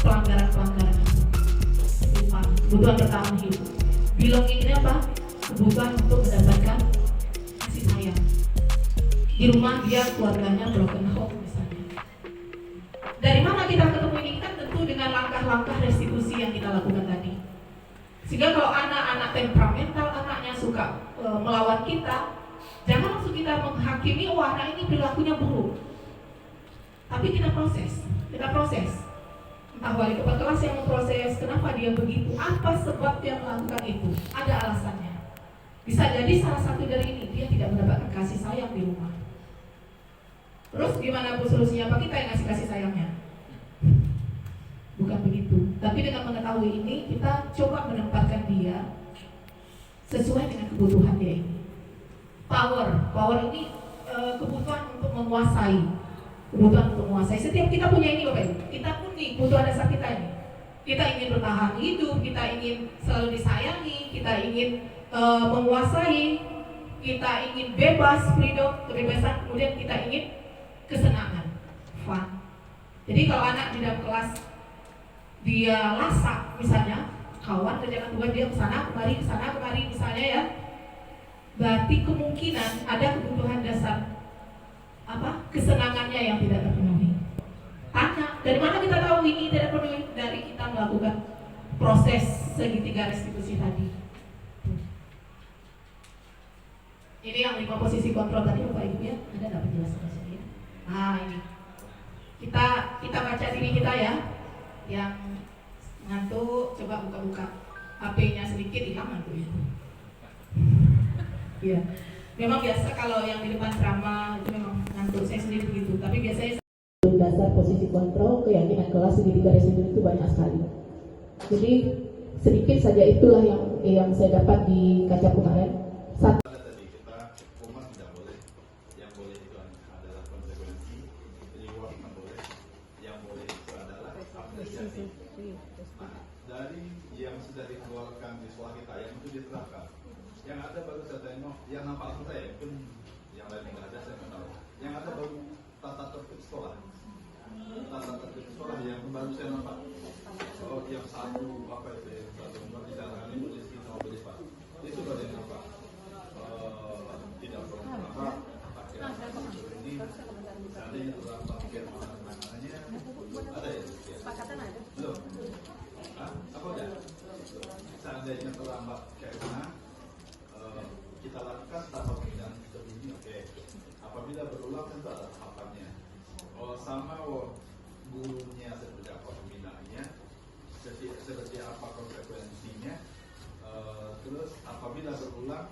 [SPEAKER 1] pelanggaran itu. Kebutuhan pertama hidup. Belonging ini apa? Kebutuhan untuk mendapatkan kasih sayang. Di rumah dia keluarganya broken home misalnya. Dari mana kita ketemu ini? Kan tentu dengan langkah-langkah restitusi yang kita lakukan tadi. Sehingga kalau anak-anak temperamental, anaknya suka melawan kita, jangan langsung kita menghakimi, wah anak ini perilakunya buruk. Tapi kita proses. Entah wali kepala kelas yang memproses, kenapa dia begitu, apa sebab dia melakukan itu, ada alasannya. Bisa jadi salah satu dari ini, dia tidak mendapatkan kasih sayang di rumah. Terus gimana Bu solusinya? Apa kita yang ngasih kasih sayangnya? Bukan begitu. Tapi dengan mengetahui ini, kita coba menempatkan dia sesuai dengan kebutuhan dia ini. Power ini kebutuhan untuk menguasai. Setiap kita punya ini Bapak Ibu. Kita pun nih kebutuhan dasar kita ini. Kita ingin bertahan hidup, kita ingin selalu disayangi, kita ingin menguasai, kita ingin bebas, freedom, kebebasan, kemudian kita ingin kesenangan, fun. Jadi kalau anak di dalam kelas dia lasak misalnya, kawan kerjakan tugas dia kesana kemari misalnya ya, berarti kemungkinan ada kebutuhan dasar kesenangannya yang tidak terpenuhi. Tanya, dari mana kita tahu ini tidak terpenuhi? Dari kita melakukan proses segitiga restitusi tadi. Ini yang 5 posisi kontrol tadi Bapak Ibu ya, ada nggak penjelasan ya? Nah ini kita baca diri kita ya, yang ngantuk coba buka HP-nya sedikit, hilang ngantuk ya. Iya, memang biasa kalau yang di depan ceramah itu memang ngantuk, saya sendiri begitu. Tapi biasanya dasar posisi kontrol keyakinan kelas segitiga restitusi itu banyak sekali. Jadi sedikit saja itulah yang saya dapat di kaca kemarin.
[SPEAKER 2] Dari yang sudah dikeluarkan di sekolah kita yang itu diterapkan, yang ada baru saya tengok, yang nampak saya pun yang lain nggak ada, saya nggak tahu. Yang ada baru tata tertib sekolah yang baru saya nampak. Oh, yang satu apa itu yang satu pembicaraan ini polisi sama polisi pak, itu baru yang nampak. Tidak perlu pakai ini, seandainya terdapat penanganannya ada ya? Belum. Apa udah? Seandainya terlambat kayak mana, kita lakukan tahap pemindahan seperti ini, oke. Apabila berulang tentu ada tahapannya. Sama gurunya seperti apa pembinaannya, seperti apa konsekuensinya. Terus apabila berulang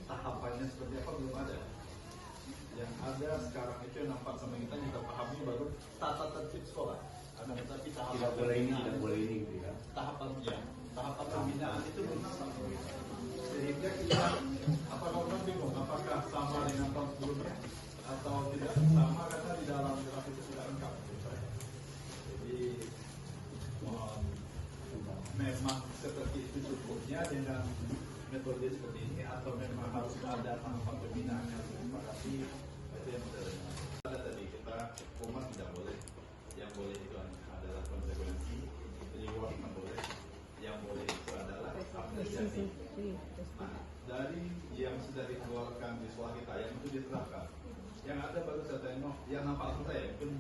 [SPEAKER 2] tahapannya seperti apa belum ada. Yang ada sekarang itu yang nampak sama kita pahami baru tata tertib sekolah. Tetapi tahapan tidak boleh ini gitu ya. Tahapan pembinaan itu belum sama. Sehingga kita orang bingung apakah sama dengan tahun sebelumnya atau tidak sama karena di dalam draft itu tidak lengkap. Jadi memang seperti itu cukupnya dengan metode seperti ini atau memang harus ada tahapan pembinaan yang disepakati, itu yang ada tadi kita umat tidak boleh. Yang boleh itu adalah konsekuensi, reward nggak boleh. Yang boleh itu adalah apresiasi. Nah, dari yang sudah dikeluarkan di sekolah kita yang itu diterapkan, yang ada baru saya tengok, yang nampak saya pun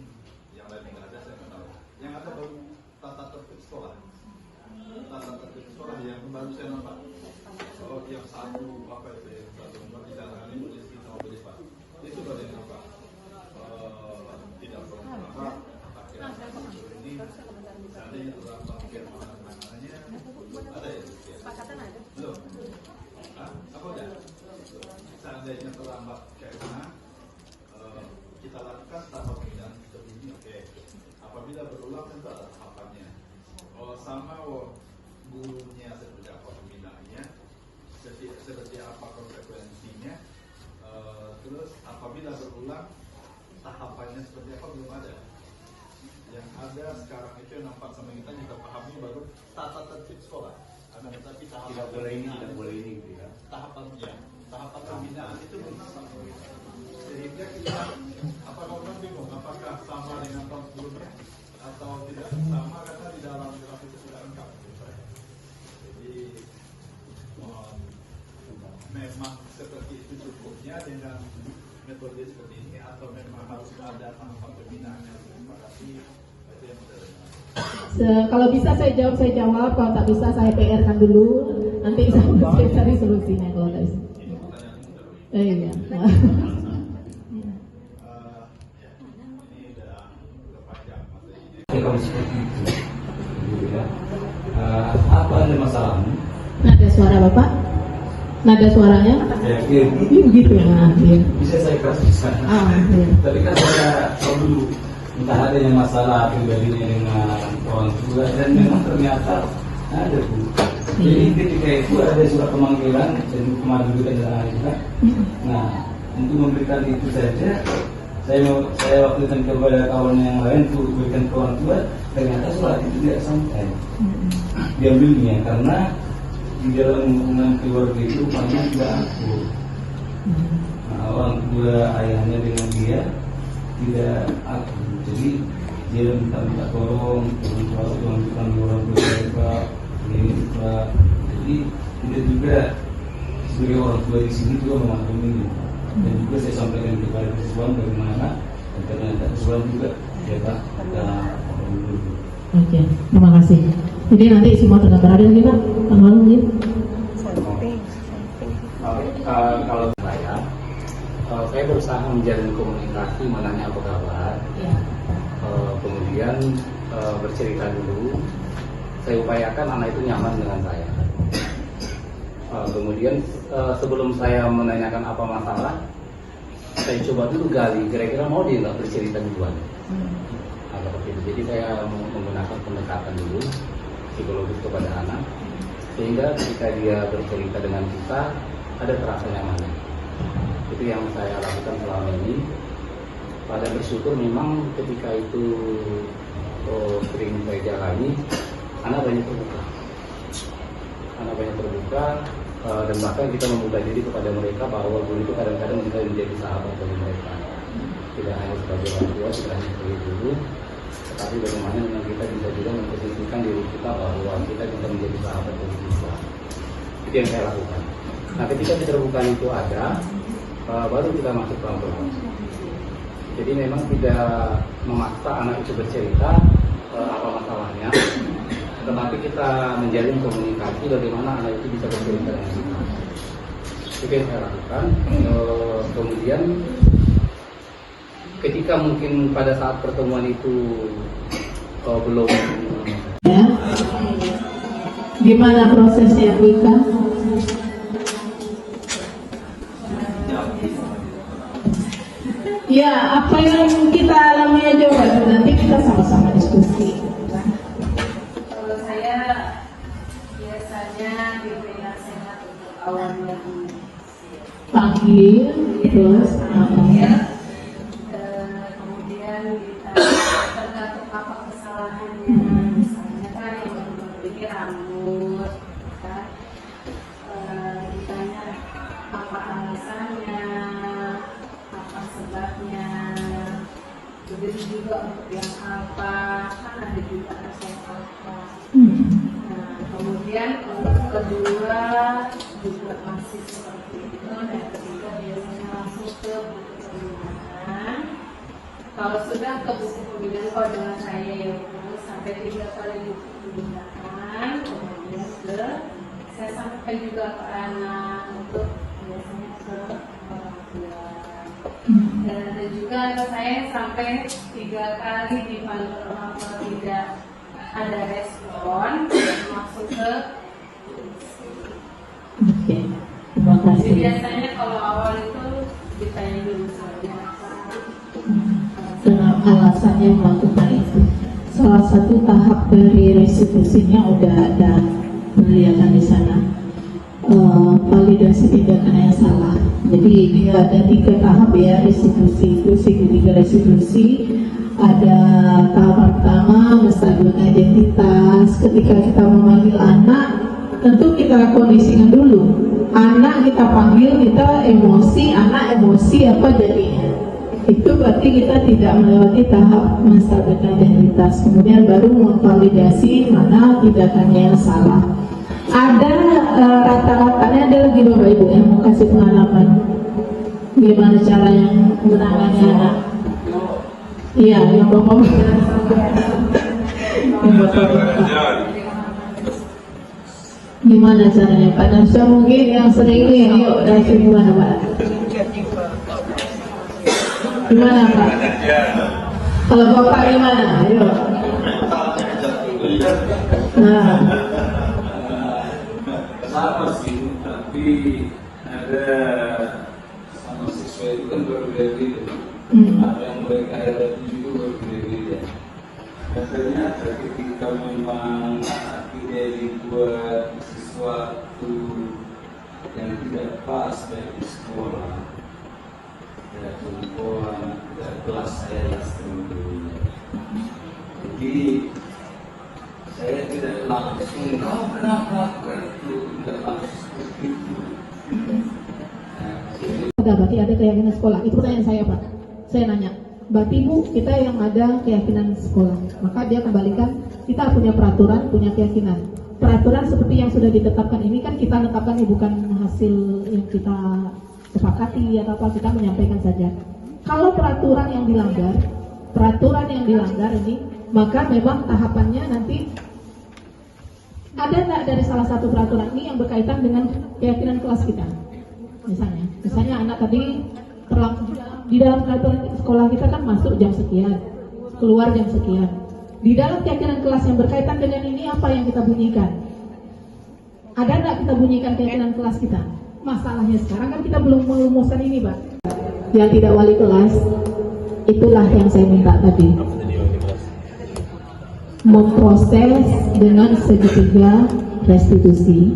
[SPEAKER 2] yang lain nggak ada, saya nggak tahu. Yang ada baru tata tertib sekolah yang baru saya nampak. Oh, yang satu apa itu yang satu pembicaraan ini polisi sama polisi pak, itu baru yang nampak. Tidak perlu ini, seandainya terdapat penanganannya ada ya? Belum. Apa udah? Seandainya terlambat kayak mana, kita lakukan tahap pemindahan seperti ini, oke. Apabila berulang tentu ada tahapannya. Sama gurunya seperti apa pembinaannya, apabila berulang tahapannya seperti apa belum ada. Yang ada sekarang itu yang nampak sama kita pahami baru tata tertib sekolah. Akan tetapi
[SPEAKER 3] Tidak boleh ini, tidak boleh ini, gitu ya.
[SPEAKER 2] tahapan pembinaan itu belum nampak. Sehingga kita orang bingung apakah sama dengan tahun sebelumnya atau tidak sama karena di dalam draft itu tidak lengkap. Jadi memang seperti itu cukupnya dengan metode seperti ini atau memang harus ada tahapan pembinaan yang disepakati, itu yang kita dengar.
[SPEAKER 1] Kalau bisa saya jawab, kalau tak bisa saya PR-kan dulu, nanti saya cari solusinya kalau tak bisa.
[SPEAKER 2] Ini pertanyaan ini terus.
[SPEAKER 1] Iya.
[SPEAKER 2] Ini udah panjang materinya.
[SPEAKER 3] Kalau seperti itu, gitu ya. Apa ada masalahnya?
[SPEAKER 1] Nada suara Bapak? Nada suaranya?
[SPEAKER 3] Ya, iya.
[SPEAKER 1] Begitu ya. Iya.
[SPEAKER 3] Bisa saya kasih sana.
[SPEAKER 1] Iya.
[SPEAKER 3] Tapi kan saya tahu dulu entah adanya masalah pribadinya dengan orang tua dan memang ternyata ada Bu. Jadi ketika itu ada surat pemanggilan dan kemarin juga dengan juga. Nah, untuk memberikan itu saja saya waktu itu kepada kawan yang lain untuk berikan ke orang tua, ternyata surat itu tidak sampai diambilnya karena di dalam hubungan keluarga itu rupanya tidak akur. Nah, orang tua ayahnya dengan dia tidak akur, jadi dia minta tolong orang tua mereka ini juga, jadi tidak juga sebagai orang tua di sini juga memaklumi ini. Dan juga saya sampaikan kepada siswa bagaimana dan ternyata siswa juga ya Pak ada dulu.
[SPEAKER 1] Oke, terima kasih. Jadi nanti semua tergambar ada lagi Pak? Tanggal mungkin?
[SPEAKER 4] Kalau saya berusaha menjalin komunikasi, menanya apa kabar,
[SPEAKER 1] Iya.
[SPEAKER 4] kemudian bercerita dulu. Saya upayakan anak itu nyaman dengan saya. Kemudian sebelum saya menanyakan apa masalah, saya coba dulu gali, kira-kira mau dia nggak bercerita duluan. Seperti itu. Jadi saya menggunakan pendekatan dulu psikologis kepada anak, sehingga ketika dia bercerita dengan kita ada terasa nyaman. Itu yang saya lakukan selama ini. Pada bersyukur memang ketika itu sering saya jalani, anak banyak terbuka. Dan bahkan kita membuka diri kepada mereka bahwa guru itu kadang-kadang bisa menjadi sahabat bagi mereka. Tidak hanya sebagai orang tua, tidak hanya sebagai guru, tetapi bagaimana dengan kita bisa juga memposisikan diri kita bahwa kita bisa menjadi sahabat bagi siswa. Itu yang saya lakukan. Nah, ketika keterbukaan itu ada, baru kita masuk pelan-pelan. Jadi memang tidak memaksa anak itu bercerita apa masalahnya, tetapi kita menjalin komunikasi bagaimana anak itu bisa bercerita dengan kita. Itu yang saya lakukan. Kemudian ketika mungkin pada saat pertemuan itu belum
[SPEAKER 1] Ya. Gimana prosesnya Bu Ika? Ya, apa yang kita alami aja Pak, nanti kita sama-sama diskusi.
[SPEAKER 5] Kalau saya biasanya diberi nasihat untuk awalnya
[SPEAKER 1] Panggil, terus
[SPEAKER 5] kemudian tergantung apa kesalahannya. Misalnya kan yang memperbaiki rambut, kan? Ditanya apa alasannya, apa sebabnya. Begitu juga untuk yang apa, kan ada juga nasihat apa. Nah, kemudian untuk kedua juga masih seperti itu, dan ketiga biasanya langsung ke buku pembinaan. Kalau sudah ke buku pembinaan, kalau dengan saya ya sampai 3 kali buku pembinaan, kemudian saya sampaikan juga ke anak untuk biasanya ke orang tua. Dan ada juga saya sampai 3 kali dipanggil orang tua tidak ada respon, masuk ke
[SPEAKER 1] Oke, terima
[SPEAKER 5] jadi
[SPEAKER 1] kasih.
[SPEAKER 5] biasanya kalau awal itu ditanya dulu soalnya
[SPEAKER 1] Dengan alasannya melakukan itu. Salah satu tahap dari restitusinya udah ada kelihatan di sana. validasi tindakan yang salah. Jadi dia ada 3 tahap ya, restitusi itu segitiga restitusi. Ada tahap pertama menstabilkan identitas. Ketika kita memanggil anak, tentu kita kondisikan dulu. Anak kita panggil, kita emosi, anak emosi, apa jadinya? Itu berarti kita tidak melewati tahap menstabilkan identitas. Kemudian baru memvalidasi mana tindakannya yang salah. Ada rata-ratanya ada lagi Bapak Ibu yang mau kasih pengalaman gimana cara yang menangani anak. Iya, yang Bapak gimana caranya Pak Nasya, mungkin yang sering nih, yuk kasih gimana Pak? Gimana Pak? Kalau Bapak gimana? Ayo. Nah,
[SPEAKER 3] sama sih, tapi ada sama siswa itu kan berbeda-beda. Apa yang mereka hadapi juga berbeda-beda. Dan ternyata ketika memang tidak dibuat sesuatu yang tidak pas dari sekolah, ya contohnya dari kelas saya sebelumnya. Jadi saya tidak langsung kenapa itu tidak langsung seperti itu.
[SPEAKER 1] berarti ada keyakinan sekolah. Itu pertanyaan saya Pak. Saya nanya, berarti Bu, kita yang ada keyakinan sekolah. Maka dia kembalikan, kita punya peraturan, punya keyakinan. Peraturan seperti yang sudah ditetapkan ini kan kita tetapkan, bukan hasil yang kita sepakati atau apa, kita menyampaikan saja. Kalau peraturan yang dilanggar ini, maka memang tahapannya nanti ada nggak dari salah satu peraturan ini yang berkaitan dengan keyakinan kelas kita. Misalnya anak tadi di dalam peraturan sekolah kita kan masuk jam sekian, keluar jam sekian. Di dalam keyakinan kelas yang berkaitan dengan ini apa yang kita bunyikan? Ada nggak kita bunyikan keyakinan kelas kita? Masalahnya sekarang kan kita belum merumuskan ini, Pak. Yang tidak wali kelas, itulah yang saya minta tadi. Memproses dengan segitiga restitusi.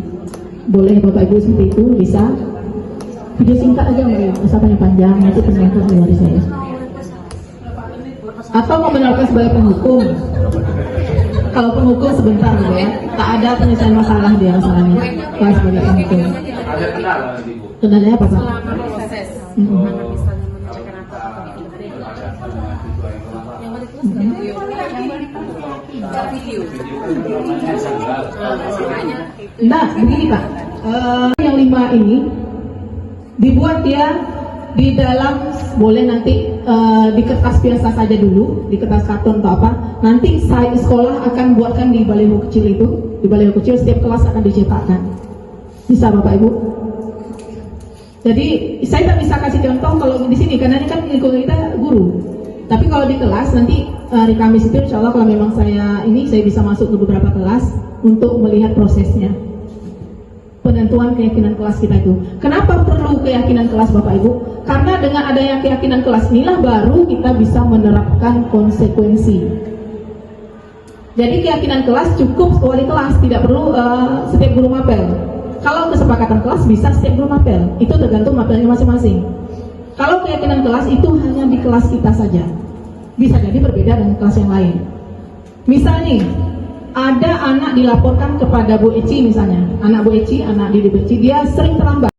[SPEAKER 1] Boleh Bapak Ibu seperti itu, bisa? Video singkat aja, Mbak, usah panjang, nanti penonton dari saya. Atau mau menerapkan sebagai penghukum. Kalau penghukum sebentar ya, tak ada penyelesaian masalah dia masalahnya. Kalau sebagai penghukum.
[SPEAKER 3] Ada kendala nanti Bu.
[SPEAKER 1] Kendalanya apa Pak?
[SPEAKER 5] Proses.
[SPEAKER 1] Nah, begini Pak, yang 5 ini dibuat dia di dalam, boleh nanti di kertas biasa saja dulu, di kertas karton atau apa. Nanti saya sekolah akan buatkan di baliho kecil itu, di baliho kecil setiap kelas akan dicetakkan. Bisa Bapak Ibu? Jadi saya tak bisa kasih contoh kalau di sini karena ini kan lingkungan kita guru. Tapi kalau di kelas nanti hari Kamis itu insya Allah kalau memang saya bisa masuk ke beberapa kelas untuk melihat prosesnya. Penentuan keyakinan kelas kita itu. Kenapa perlu keyakinan kelas Bapak Ibu? Karena dengan adanya keyakinan kelas inilah baru kita bisa menerapkan konsekuensi. Jadi keyakinan kelas cukup wali kelas, tidak perlu setiap guru mapel. Kalau kesepakatan kelas bisa setiap guru mapel. Itu tergantung mapelnya masing-masing. Kalau keyakinan kelas itu hanya di kelas kita saja. Bisa jadi berbeda dengan kelas yang lain. Misalnya ada anak dilaporkan kepada Bu Eci misalnya, anak Bu Eci, anak Didi Bu Eci, dia sering terlambat.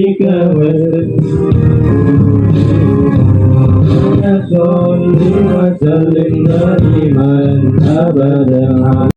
[SPEAKER 6] نبيك صل وسلم دائما أبدا